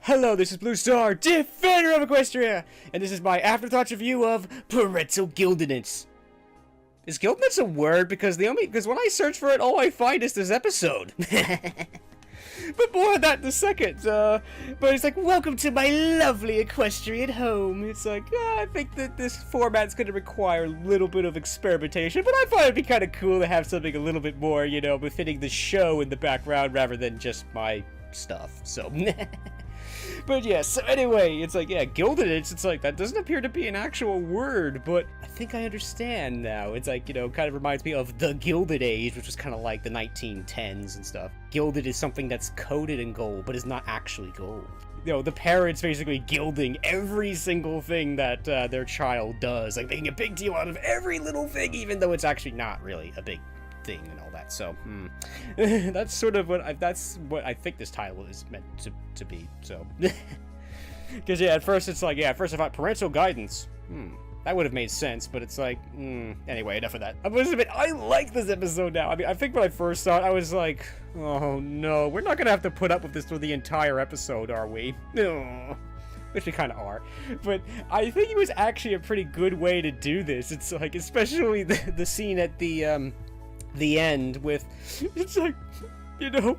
Hello, this is Blue Star, Defender of Equestria, and this is my afterthoughts review of Parental Gildeance. Is Gildeance a word? Because when I search for it, all I find is this episode. But more on that in a second. But it's like, welcome to my lovely equestrian home. It's like, I think that this format's going to require a little bit of experimentation, but I thought it'd be kind of cool to have something a little bit more, you know, befitting the show in the background rather than just my stuff. So, but yeah, so anyway, it's like, yeah, Gildeance, it's like, that doesn't appear to be an actual word, but I think I understand now. It's like, you know, kind of reminds me of the Gilded Age, which was kind of like the 1910s and stuff. Gilded is something that's coated in gold, but is not actually gold. You know, the parents basically gilding every single thing that their child does, like making a big deal out of every little thing, even though it's actually not really a big thing and all that. So that's sort of what I think this title is meant to be. So because yeah, at first it's like, yeah, at first I thought parental guidance, that would have made sense, but it's like, anyway, enough of that. I must admit, I like this episode now. I mean, I think when I first saw it, I was like, oh no, we're not gonna have to put up with this through the entire episode, are we? No. Which we kind of are, but I think it was actually a pretty good way to do this. It's like, especially the scene at the end with, it's like, you know,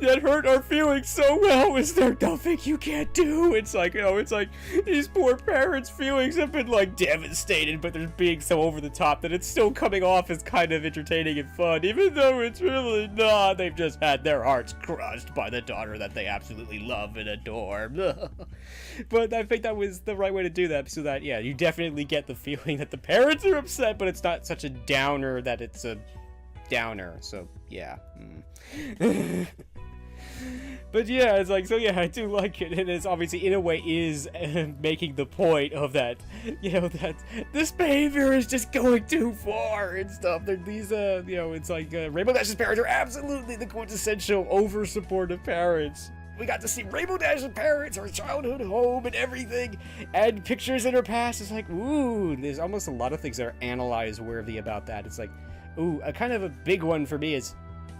that hurt our feelings so well. Is there nothing you can't do? It's like, you know, it's like these poor parents' feelings have been like devastated, but they're being so over the top that it's still coming off as kind of entertaining and fun, even though it's really not. They've just had their hearts crushed by the daughter that they absolutely love and adore. But I think that was the right way to do that, so that, yeah, you definitely get the feeling that the parents are upset, but it's not such a downer that it's a downer. So yeah. But yeah, it's like, so yeah, I do like it, and it's obviously in a way is making the point of that, you know, that this behavior is just going too far and stuff. These you know, it's like Rainbow Dash's parents are absolutely the quintessential over-supportive parents. We got to see Rainbow Dash's parents, her childhood home and everything, and pictures in her past. It's like, ooh, there's almost a lot of things that are analyze worthy about that. It's like, ooh, a kind of a big one for me is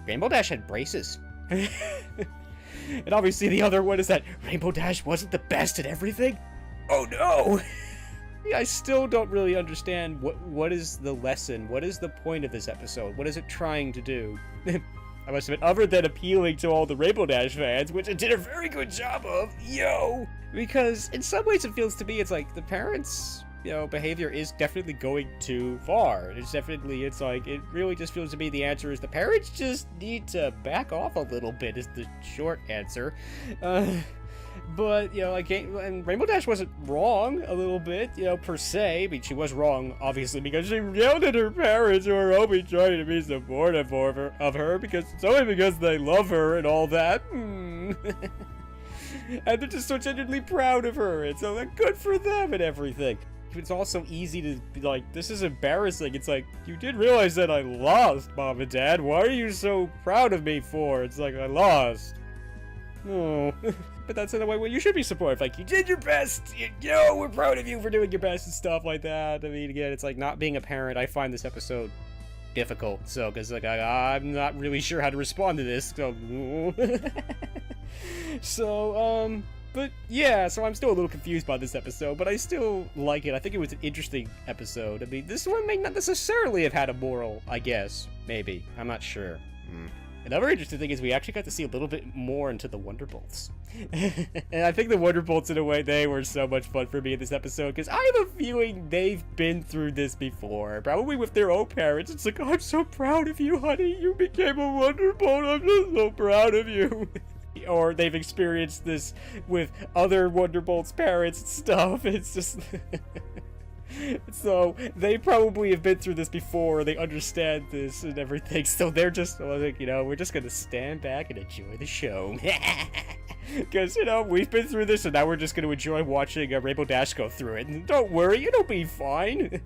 Rainbow Dash had braces. And obviously the other one is that Rainbow Dash wasn't the best at everything. Oh no! Yeah, I still don't really understand what is the lesson, what is the point of this episode, what is it trying to do? I must admit, other than appealing to all the Rainbow Dash fans, which it did a very good job of, yo! Because in some ways it feels to me, it's like the parents', you know, behavior is definitely going too far. It's definitely, it's like, it really just feels to me the answer is the parents just need to back off a little bit is the short answer. But, you know, like, and Rainbow Dash wasn't wrong a little bit, you know, per se. I mean, she was wrong, obviously, because she yelled at her parents who were only trying to be supportive of her, because it's only because they love her and all that. And they're just so genuinely proud of her, and so like, good for them and everything. It's also easy to be like, this is embarrassing. It's like, you did realize that I lost, Mom and Dad. Why are you so proud of me for? It's like, I lost. Oh. But that's in a way what you should be supportive. Like, you did your best. You know, we're proud of you for doing your best and stuff like that. I mean, again, it's like, not being a parent, I find this episode difficult. So, because like, I'm not really sure how to respond to this. So, but yeah, so I'm still a little confused by this episode, but I still like it. I think it was an interesting episode. I mean, this one may not necessarily have had a moral, I guess. Maybe. I'm not sure. Another interesting thing is we actually got to see a little bit more into the Wonderbolts. And I think the Wonderbolts, in a way, they were so much fun for me in this episode, because I have a feeling they've been through this before. Probably with their own parents. It's like, I'm so proud of you, honey. You became a Wonderbolt. I'm just so proud of you. Or they've experienced this with other Wonderbolts parents and stuff. It's just... So, they probably have been through this before, they understand this and everything, so they're just like, you know, we're just gonna stand back and enjoy the show. Because, you know, we've been through this, and now we're just gonna enjoy watching Rainbow Dash go through it. And don't worry, it'll be fine.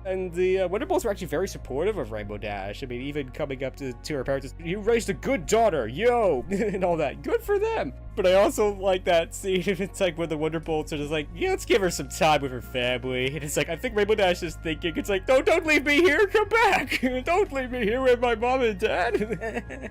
And the Wonderbolts were actually very supportive of Rainbow Dash. I mean, even coming up to her parents, you raised a good daughter, yo, and all that. Good for them. But I also like that scene. It's like when the Wonderbolts are just like, yeah, let's give her some time with her family. And it's like, I think Rainbow Dash is thinking, it's like, no, don't leave me here, come back. Don't leave me here with my mom and dad.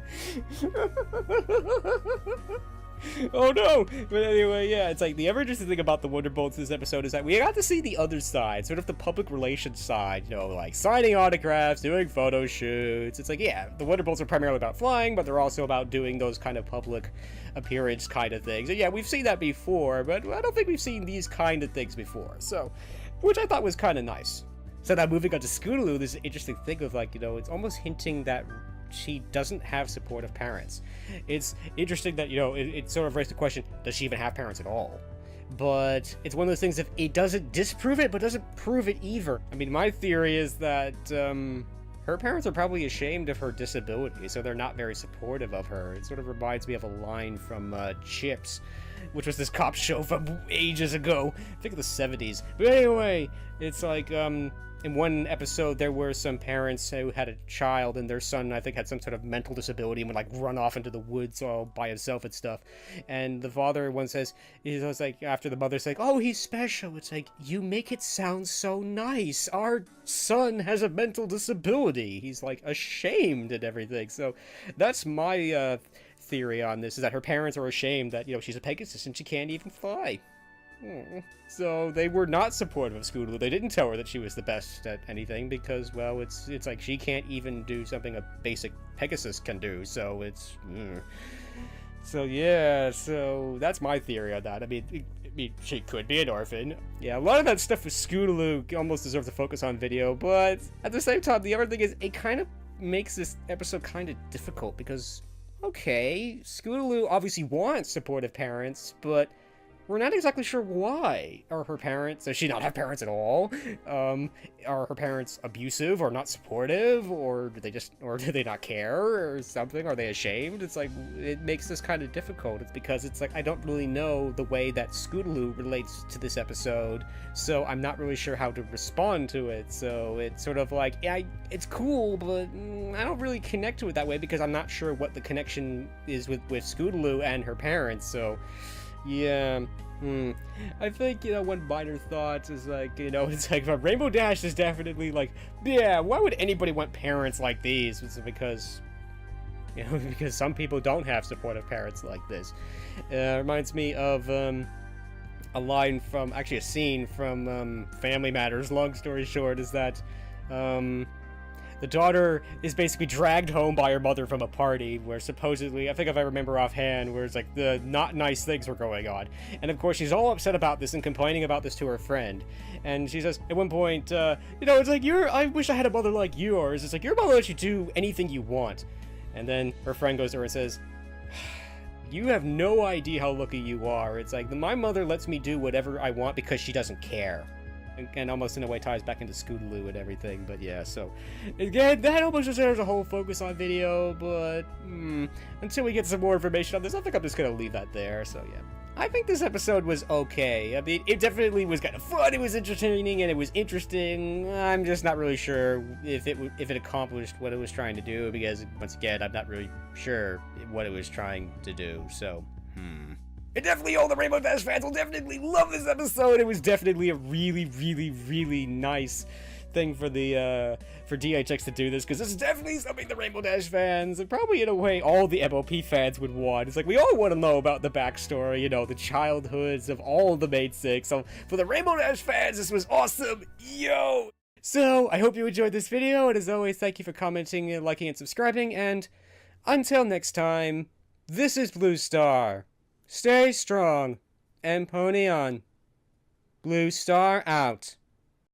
Oh no! But anyway, yeah, it's like the ever interesting thing about the Wonderbolts this episode is that we got to see the other side, sort of the public relations side, you know, like signing autographs, doing photo shoots. It's like, yeah, the Wonderbolts are primarily about flying, but they're also about doing those kind of public appearance kind of things. And yeah, we've seen that before, but I don't think we've seen these kind of things before. So, which I thought was kind of nice. So now moving on to Scootaloo, there's an interesting thing of like, you know, it's almost hinting that she doesn't have supportive parents. It's interesting that, you know, it sort of raised the question, does she even have parents at all? But it's one of those things, if it doesn't disprove it, but doesn't prove it either. I mean, my theory is that her parents are probably ashamed of her disability, so they're not very supportive of her. It sort of reminds me of a line from Chips, which was this cop show from ages ago. I think of the 70s. But anyway, it's like, in one episode, there were some parents who had a child, and their son, I think, had some sort of mental disability and would, like, run off into the woods all by himself and stuff. And the father once says, he was like, after the mother's like, oh, he's special. It's like, you make it sound so nice. Our son has a mental disability. He's, like, ashamed and everything. So that's my theory on this, is that her parents are ashamed that, you know, she's a Pegasus and she can't even fly. So they were not supportive of Scootaloo. They didn't tell her that she was the best at anything because, well, it's like she can't even do something a basic Pegasus can do. So it's, so yeah. So that's my theory on that. I mean, she could be an orphan. Yeah, a lot of that stuff with Scootaloo almost deserves a focus on video, but at the same time, the other thing is it kind of makes this episode kind of difficult because, okay, Scootaloo obviously wants supportive parents, but we're not exactly sure why. Are her parents, does she not have parents at all? Are her parents abusive or not supportive, or do they not care or something? Are they ashamed? It's like, it makes this kind of difficult. It's because it's like, I don't really know the way that Scootaloo relates to this episode, so I'm not really sure how to respond to it. So it's sort of like, yeah, it's cool, but I don't really connect to it that way because I'm not sure what the connection is with Scootaloo and her parents, so yeah, I think, you know, one minor thought is like, you know, it's like, Rainbow Dash is definitely like, yeah, why would anybody want parents like these? It's because, you know, because some people don't have supportive parents like this. Reminds me of, a line from, actually a scene from, Family Matters. Long story short is that, the daughter is basically dragged home by her mother from a party where supposedly, I think if I remember offhand, where it's like the not nice things were going on. And of course, she's all upset about this and complaining about this to her friend. And she says, at one point, you know, it's like, I wish I had a mother like yours. It's like, your mother lets you do anything you want. And then her friend goes to her and says, you have no idea how lucky you are. It's like, my mother lets me do whatever I want because she doesn't care. And almost in a way ties back into Scootaloo and everything, but yeah, so again, that almost deserves a whole focus on video, but until we get some more information on this, I think I'm just gonna leave that there. So yeah, I think this episode was okay. I mean, it definitely was kind of fun, it was entertaining, and it was interesting. I'm just not really sure if it accomplished what it was trying to do, because once again, I'm not really sure what it was trying to do, so And definitely all the Rainbow Dash fans will definitely love this episode. It was definitely a really, really, really nice thing for the for DHX to do this, because this is definitely something the Rainbow Dash fans, and probably in a way all the MLP fans would want. It's like, we all want to know about the backstory, you know, the childhoods of all the main six. So for the Rainbow Dash fans, this was awesome. Yo! So I hope you enjoyed this video, and as always, thank you for commenting and liking and subscribing, and until next time, this is Blue Star. Stay strong and pony on. Blue Star out.